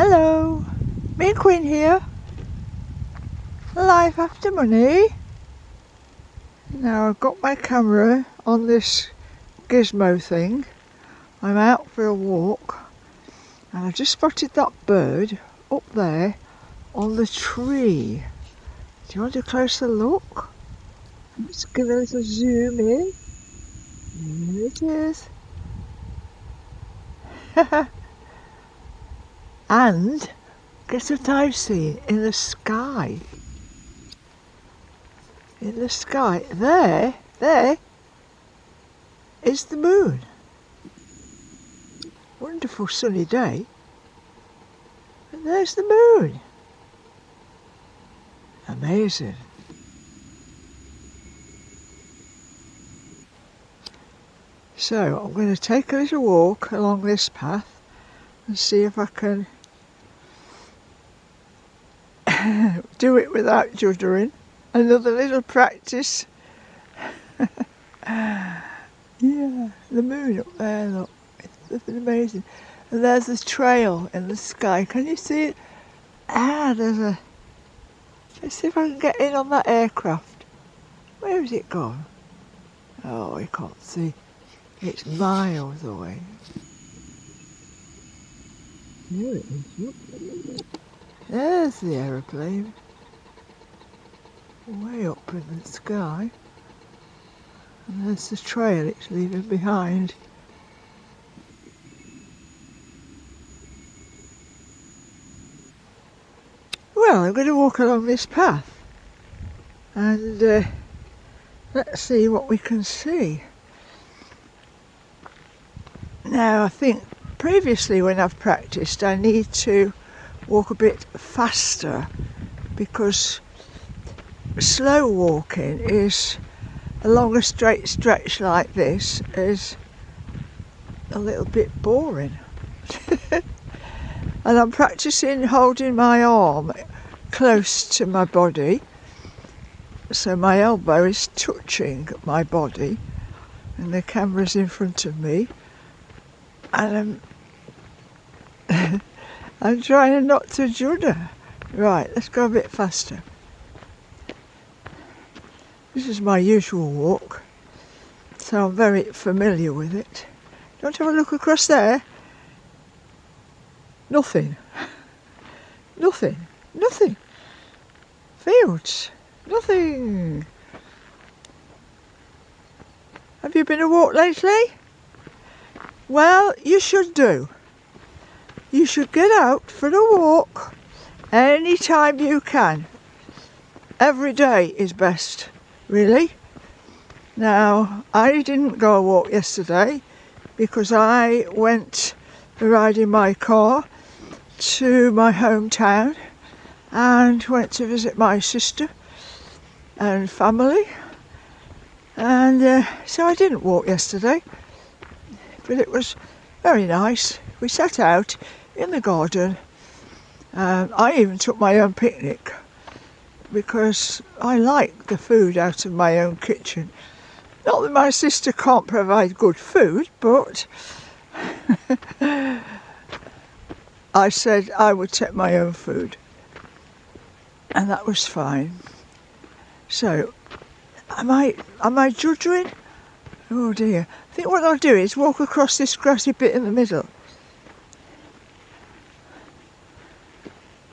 Hello, me and Quinn here. Life after money. Now I've got my camera on this gizmo thing. I'm out for a walk and I just spotted that bird up there on the tree. Do you want a closer look? Let's give it a little zoom in. There it is. And guess what I've seen in the sky? In the sky, there is the moon. Wonderful sunny day. And there's the moon. Amazing. So I'm going to take a little walk along this path and see if I can do it without juddering. Another little practice. Yeah, the moon up there, look, it's amazing. And there's this trail in the sky, can you see it? Let's see if I can get in on that aircraft. Where has it gone? Oh, I can't see. It's miles away. There it is, look. There's the aeroplane. Way up in the sky. And there's the trail it's leaving behind. Well, I'm going to walk along this path and let's see what we can see. Now I think previously when I've practiced I need to walk a bit faster because slow walking is along a straight stretch like this is a little bit boring. And I'm practicing holding my arm close to my body so my elbow is touching my body and the camera's in front of me, and I'm trying not to judder. Right, let's go a bit faster. This is my usual walk, so I'm very familiar with it. Don't have a look across there. Nothing. Nothing. Nothing. Fields. Nothing. Have you been a walk lately? Well, you should do. You should get out for a walk any time you can. Every day is best, really. Now, I didn't go a walk yesterday because I went riding my car to my hometown and went to visit my sister and family, and so I didn't walk yesterday, but it was very nice. We sat out in the garden. I even took my own picnic because I like the food out of my own kitchen. Not that my sister can't provide good food, but I said I would take my own food, and that was fine. So, am I juddering? Oh dear. I think what I'll do is walk across this grassy bit in the middle.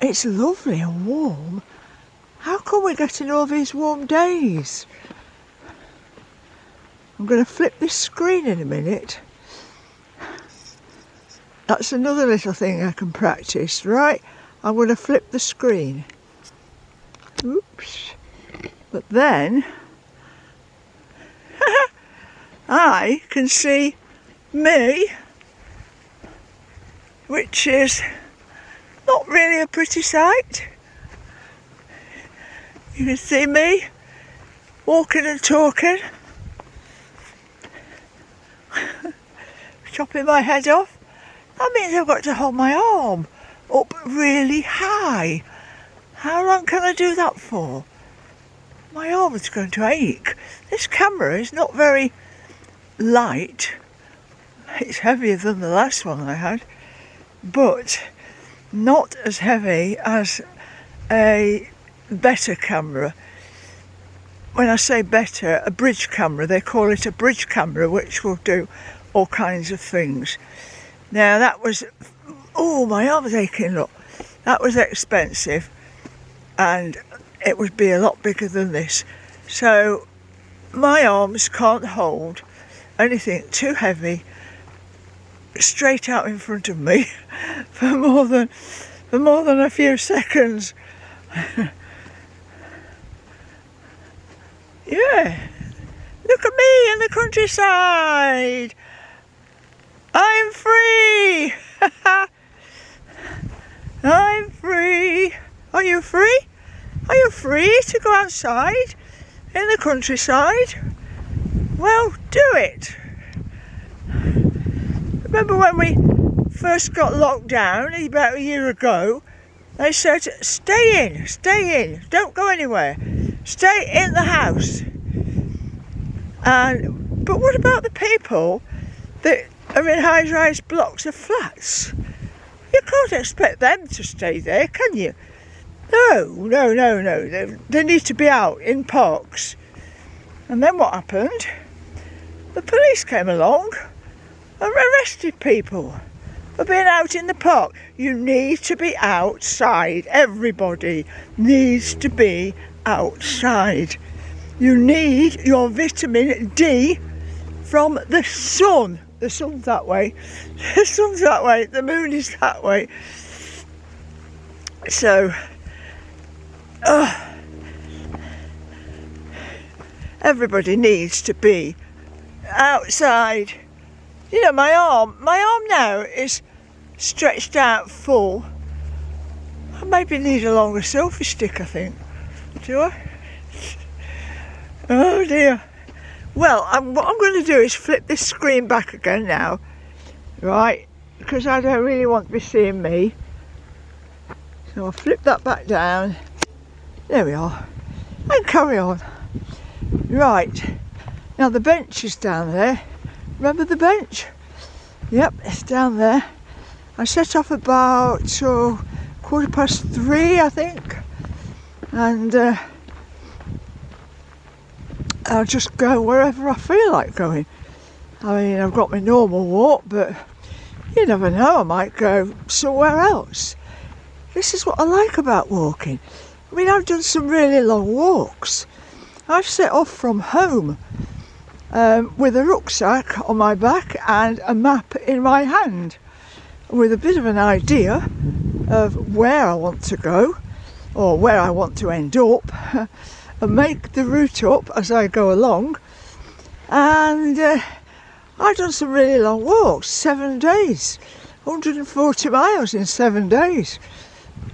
It's lovely and warm. How come we're getting all these warm days? I'm going to flip this screen in a minute. That's another little thing I can practice, right? I'm going to flip the screen. Oops. But then I can see me, which is not really a pretty sight. You can see me walking and talking, chopping my head off. That means I've got to hold my arm up really high. How long can I do that for? My arm is going to ache. This camera is not very light. It's heavier than the last one I had, but not as heavy as a better camera. When I say better, a bridge camera, they call it a bridge camera, which will do all kinds of things. Now that was, oh, my arm's aching, look. That was expensive, and it would be a lot bigger than this. So my arms can't hold anything too heavy straight out in front of me for more than a few seconds. Yeah, look at me in the countryside. I'm free. I'm free. Are you free? Are you free to go outside in the countryside? Well, do it. Remember when we first got locked down about a year ago? They said, stay in, don't go anywhere. Stay in the house. But what about the people that are in high-rise blocks of flats? You can't expect them to stay there, can you? No. They need to be out in parks. And then what happened? The police came along and arrested people for being out in the park. You need to be outside. Everybody needs to be outside. You need your vitamin D from the sun. The sun's that way. The sun's that way. The moon is that way. So, everybody needs to be outside. You know, my arm now is stretched out full. I maybe need a longer selfie stick, I think. Do I? Oh dear. Well, what I'm going to do is flip this screen back again now, right? Because I don't really want to be seeing me. So I'll flip that back down. There we are. And carry on. Right. Now the bench is down there. Remember the bench? Yep, it's down there. I set off about 3:15, I think. And I'll just go wherever I feel like going. I mean, I've got my normal walk, but you never know, I might go somewhere else. This is what I like about walking. I mean, I've done some really long walks. I've set off from home with a rucksack on my back and a map in my hand, with a bit of an idea of where I want to go or where I want to end up, and make the route up as I go along. And I've done some really long walks, 7 days, 140 miles in 7 days,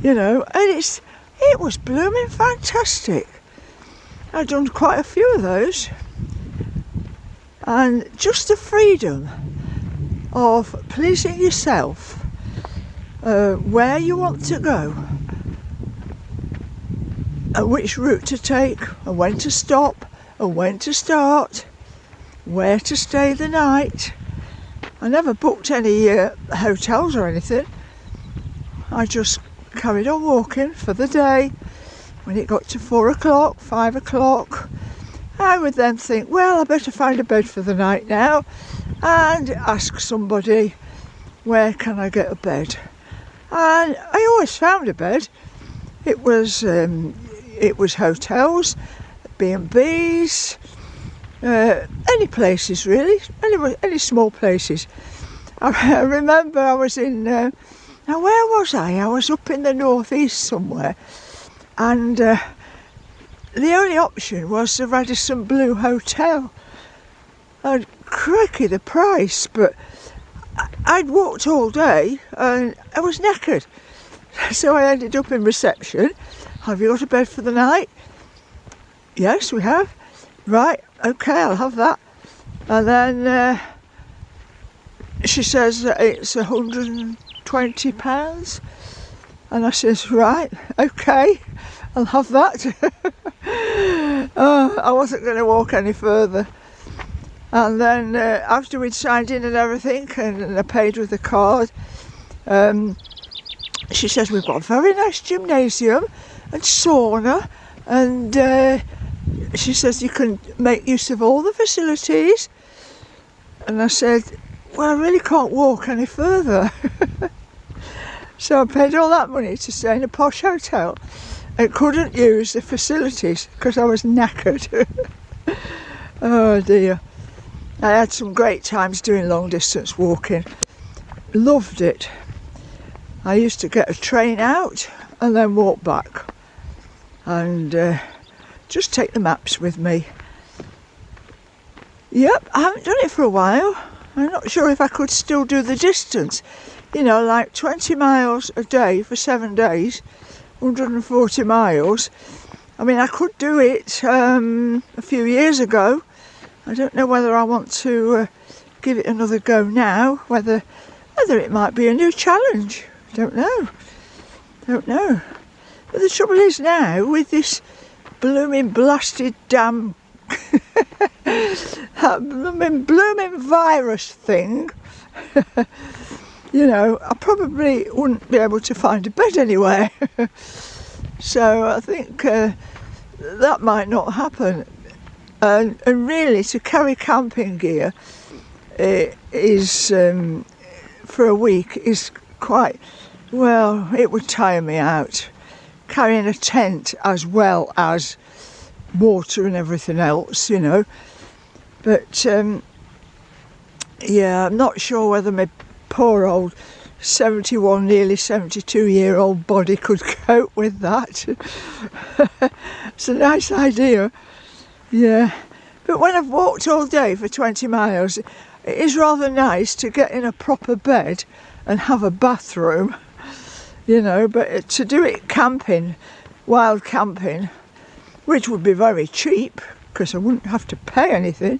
you know, and it was blooming fantastic. I've done quite a few of those, and just the freedom of pleasing yourself, where you want to go, and which route to take, and when to stop, and when to start, where to stay the night. I never booked any hotels or anything. I just carried on walking for the day. When it got to 4 o'clock, 5 o'clock, I would then think, well, I better find a bed for the night now, and ask somebody, where can I get a bed? And I always found a bed. It was hotels, B&Bs, any places really, any small places. I remember I was in, now where was I? I was up in the northeast somewhere, and the only option was the Radisson Blu Hotel. And crikey, the price, but I'd walked all day and I was knackered. So I ended up in reception. Have you got a bed for the night? Yes, we have. Right, okay, I'll have that. And then she says that it's £120. And I says, right, okay, I'll have that. I wasn't going to walk any further. And then after we'd signed in and everything, and I paid with the card, She says we've got a very nice gymnasium and sauna, and she says you can make use of all the facilities. And I said, well, I really can't walk any further. So I paid all that money to stay in a posh hotel and couldn't use the facilities because I was knackered. Oh dear. I had some great times doing long distance walking. Loved it. I used to get a train out and then walk back and just take the maps with me. Yep, I haven't done it for a while. I'm not sure if I could still do the distance. You know, like 20 miles a day for 7 days, 140 miles. I mean, I could do it a few years ago. I don't know whether I want to give it another go now, whether it might be a new challenge. Don't know. But the trouble is now, with this blooming blasted damn that blooming virus thing, you know, I probably wouldn't be able to find a bed anywhere. So I think that might not happen. And really, to carry camping gear is for a week is quite, well, it would tire me out. Carrying a tent as well as water and everything else, you know. But yeah, I'm not sure whether my poor old 71, nearly 72-year-old body could cope with that. It's a nice idea, yeah. But when I've walked all day for 20 miles, it is rather nice to get in a proper bed and have a bathroom, you know. But to do it camping, wild camping, which would be very cheap because I wouldn't have to pay anything,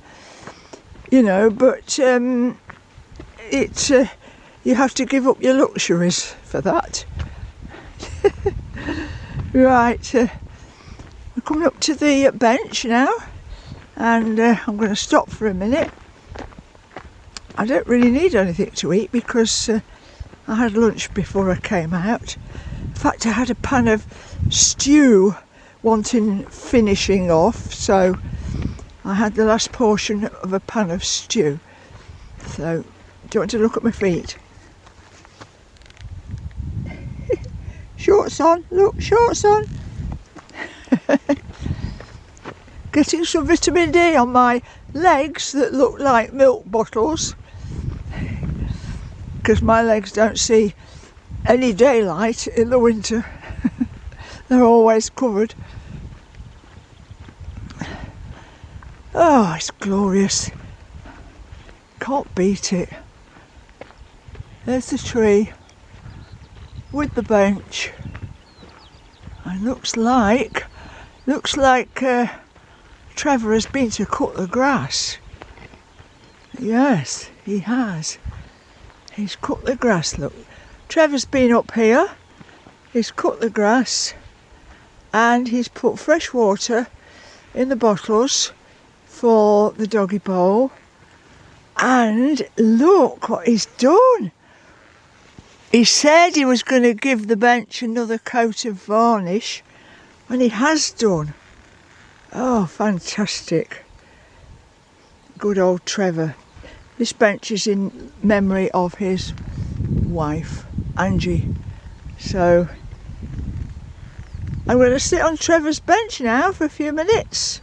you know, but you have to give up your luxuries for that. Right, we're coming up to the bench now, and I'm going to stop for a minute. I don't really need anything to eat because I had lunch before I came out. In fact, I had a pan of stew wanting finishing off, so I had the last portion of a pan of stew. So, do you want to look at my feet? Shorts on, look, shorts on. Getting some vitamin D on my legs that look like milk bottles, because my legs don't see any daylight in the winter. They're always covered. Oh, it's glorious. Can't beat it. There's the tree with the bench. And looks like Trevor has been to cut the grass. Yes, he has. He's cut the grass, look. Trevor's been up here, he's cut the grass, and he's put fresh water in the bottles for the doggy bowl. And look what he's done. He said he was going to give the bench another coat of varnish, and he has done. Oh, fantastic. Good old Trevor. This bench is in memory of his wife, Angie. So I'm going to sit on Trevor's bench now for a few minutes.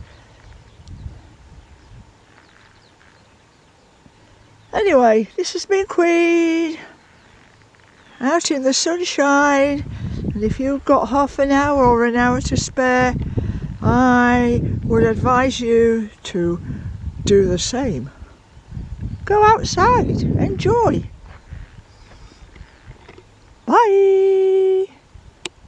Anyway, this has been Queen, out in the sunshine, and if you've got half an hour or an hour to spare, I would advise you to do the same. Go outside, enjoy. Bye.